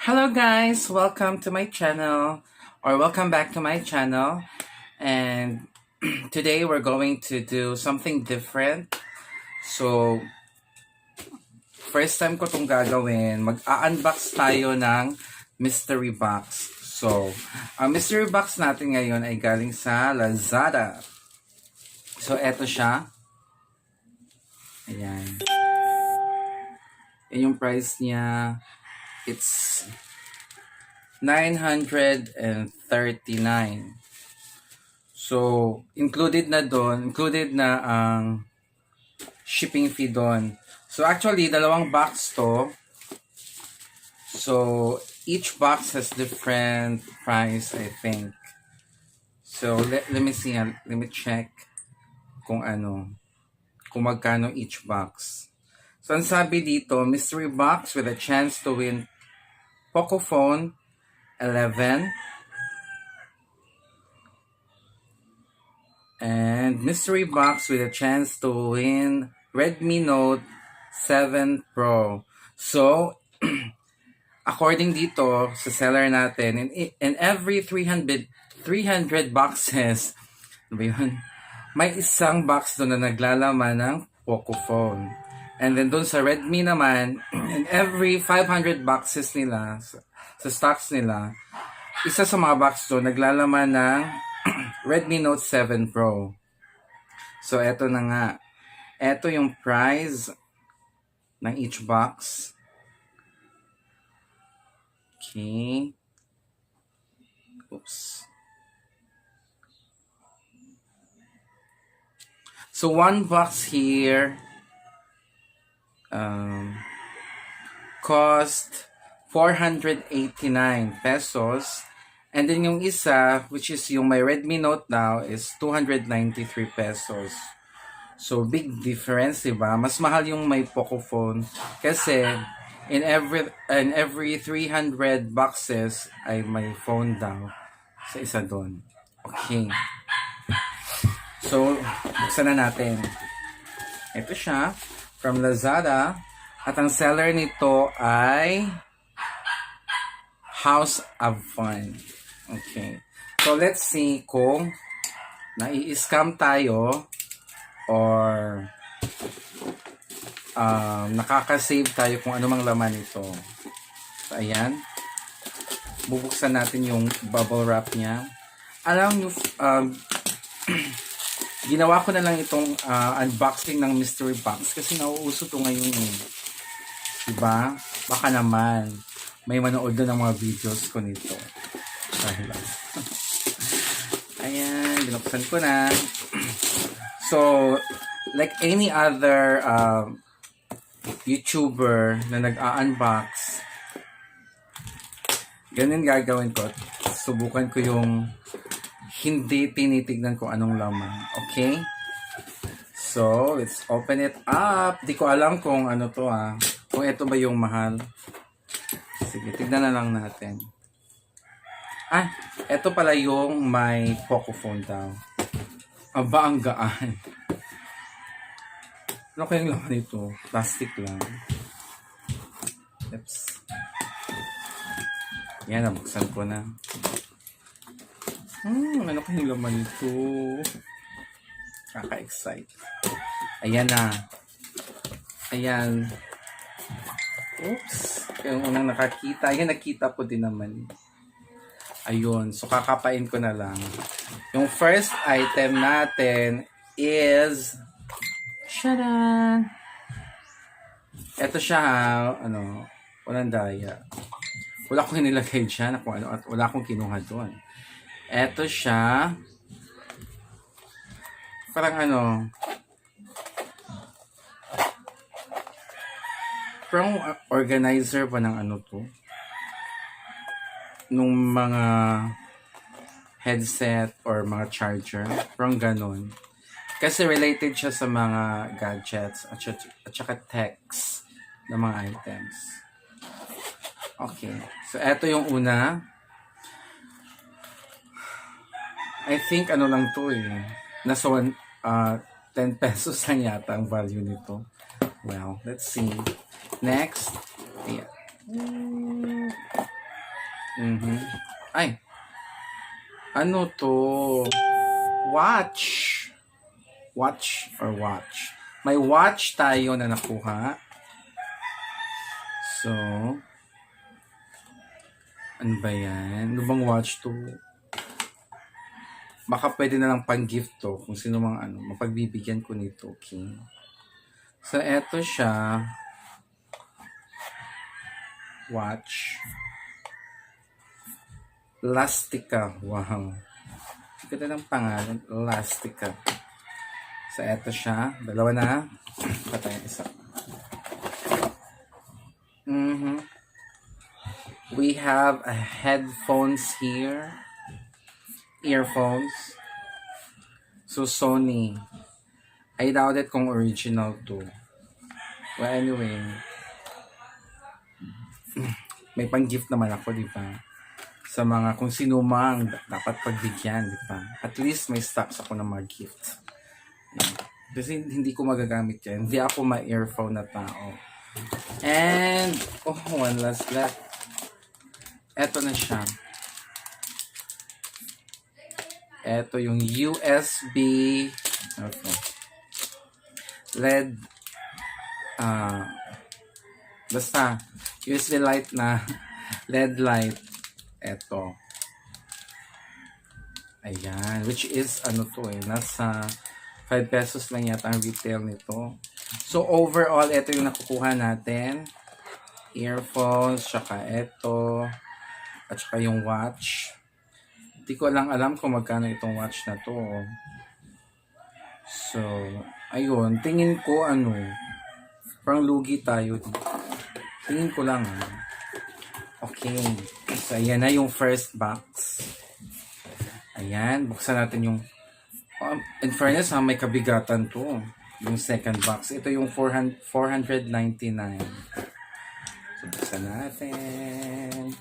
Hello guys, welcome to my channel or welcome back to my channel, and today we're going to do something different. So first time ko itong gagawin, mag-unbox tayo ng mystery box. So ang mystery box natin ngayon ay galing sa Lazada. So eto siya. Ayan. Yan yung price niya. It's 939. So, included na ang shipping fee doon. So, actually, dalawang box to. So, each box has different price, I think. So, let me see. Let me check kung magkano each box. So, ang sabi dito, mystery box with a chance to win Pocophone 11 and mystery box with a chance to win Redmi Note 7 Pro. So, according dito sa seller natin, in every 300 boxes, may isang box doon na naglalaman ng Pocophone. And then doon sa Redmi naman, in every 500 boxes nila, sa stocks nila, isa sa mga box doon naglalaman ng Redmi Note 7 Pro. So, eto na nga. Eto yung price ng each box. Okay. Oops. So, one box here cost 489 pesos, and then yung isa, which is yung my Redmi Note now, is 293 pesos. So big difference, diba? Mas mahal yung may Pocophone kasi in every 300 boxes ay may phone daw sa isa doon. Okay. So buksan na natin. Ito siya from Lazada, at ang seller nito ay House of Fun. Okay. So let's see kung nai-scam tayo or nakaka-save tayo kung anumang laman nito. So ayan. Bubuksan natin yung bubble wrap niya. Alam nyo, ginawa ko na lang itong unboxing ng mystery box kasi nauuso to ngayon eh. Diba? Baka naman may manood na ng mga videos ko nito. Ayan, binuksan ko na. So, like any other YouTuber na nag-unbox, ganun gagawin ko. Subukan ko yung hindi tinitignan kung anong laman. Okay? So, let's open it up. Di ko alam kung ano to kung ito ba yung mahal. Sige, tignan na lang natin. Ito pala yung may Pocophone daw. Aba, ang gaan. Ano kayong laman ito? Plastic lang. Oops. Yan, nabuksan ko na. Ano kayong laman ito? Kaka-excite. Ayan na. Ayan. Oops. Yung unang nakakita. Ayan, nakita ko din naman. Ayun. So, kakapain ko na lang. Yung first item natin is shadan! Ito siya walang daya. Wala akong nilagay dyan kung ano, at wala akong kinuha doon. Ito siya. Parang parang organizer ba ng to? Nung mga headset or mga charger. Parang ganun. Kasi related siya sa mga gadgets at saka techs na mga items. Okay. So, eto yung una. I think lang to eh. Nasa 10 pesos lang yata ang value nito. Well, let's see. Next. Ayan. Mhm. Ay, ano to? Watch. Watch or watch. May watch tayo na nakuha. So, ano ba yan? Ano bang watch to? Baka pwede na lang pang-gift to kung sino mang ano, mapagbibigyan ko nito, okay? So, eto siya. Watch. Lastica. Wow. Ganda ng pangalan. Lastica. So, eto siya. Dalawa na. Patay isa. We have a headphones here. Earphones. So, Sony. I doubt it kung original to. Well, anyway. May pang-gift naman ako, di ba? Sa mga kung sino mang dapat pagbigyan, di ba? At least may stocks ako ng mga gift. Kasi hindi ko magagamit yan. Hindi ako ma-earphone na tao. And, one last left. Eto na siya. Eto yung USB LED basta USB light na LED light. Eto. Ayan. Which is, nasa 5 pesos lang yata ang retail nito. So, overall, ito yung nakukuha natin. Earphones, tsaka ito. At tsaka yung watch. Hindi ko lang alam kung magkano itong watch na to. So, ayun. Tingin ko, parang lugi tayo. Tingin ko lang, Okay. So, ayan na yung first box. Ayan. Buksan natin yung in fairness, may kabigatan to. Yung second box. Ito yung 499. So, buksan natin.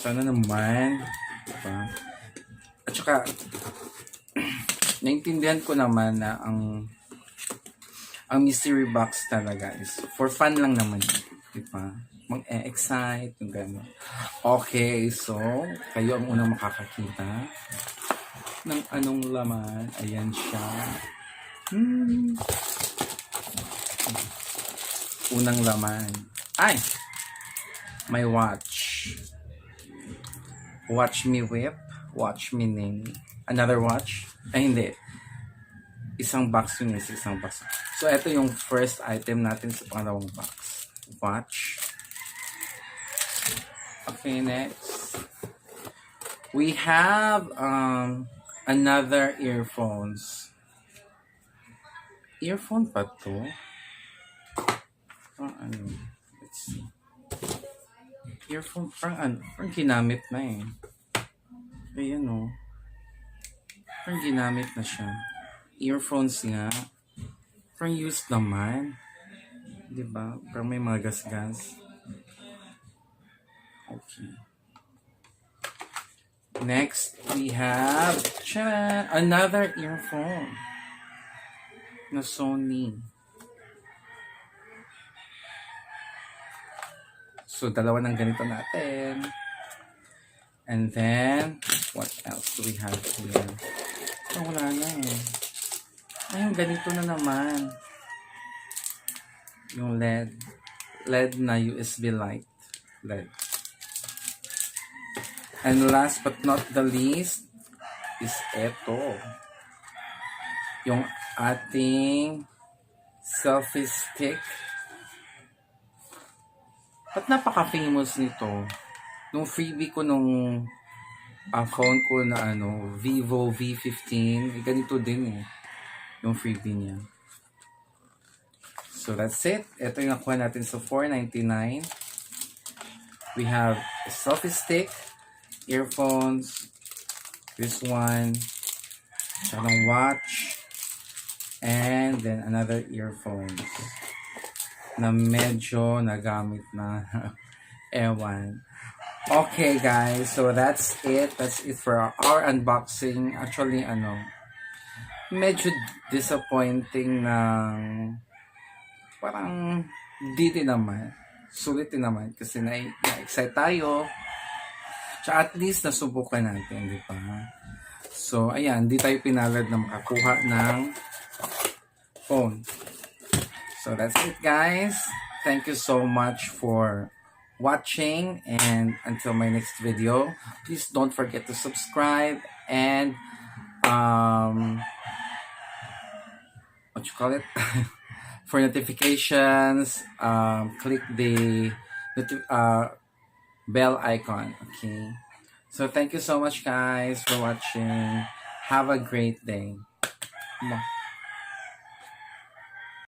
Sana naman. Diba? At saka, naintindihan ko naman na ang mystery box talaga is for fun lang naman. Diba? Mag-excite, yung gano'n. Okay, so, kayo ang unang makakakita ng anong laman. Ayan siya. Unang laman. Ay! May watch. Watch me whip. Watch me ning. Another watch. Ay, hindi. Isang box yun is isang box. So, ito yung first item natin sa pangalawang box. Watch. Okay, next. We have another earphones. Earphone pa to? Let's see. Earphone, parang ginamit na eh. Ayan o. Parang ginamit na siya. Earphones nga. Parang used naman. Diba? Parang may mga gas-gas. Okay. Next, we have another earphone na Sony. So, dalawa ng ganito natin. And then, what else do we have here? Oh, wala na eh. Ay, yung ganito na naman. Yung LED. LED na USB light. LED. And last but not the least is ito. Yung ating selfie stick. At napaka-famous nito. Nung freebie ko nung phone ko na Vivo V15, ganito din eh. Yung freebie niya. So that's it. Ito yung nakuha natin sa $4.99. We have a selfie stick, earphones, this one, saka watch, and then another earphones na medyo nagamit na ewan. Okay guys, so that's it. That's it for our unboxing. Actually, medyo disappointing na parang di din naman. sulit din naman kasi na-excite tayo. Tsaka at least nasubukan natin, di ba? So, ayan, di tayo pinalad na makakuha ng phone. So, that's it, guys. Thank you so much for watching, and until my next video, please don't forget to subscribe and what you call it for notifications, click the bell icon. Okay, so thank you so much, guys, for watching. Have a great day.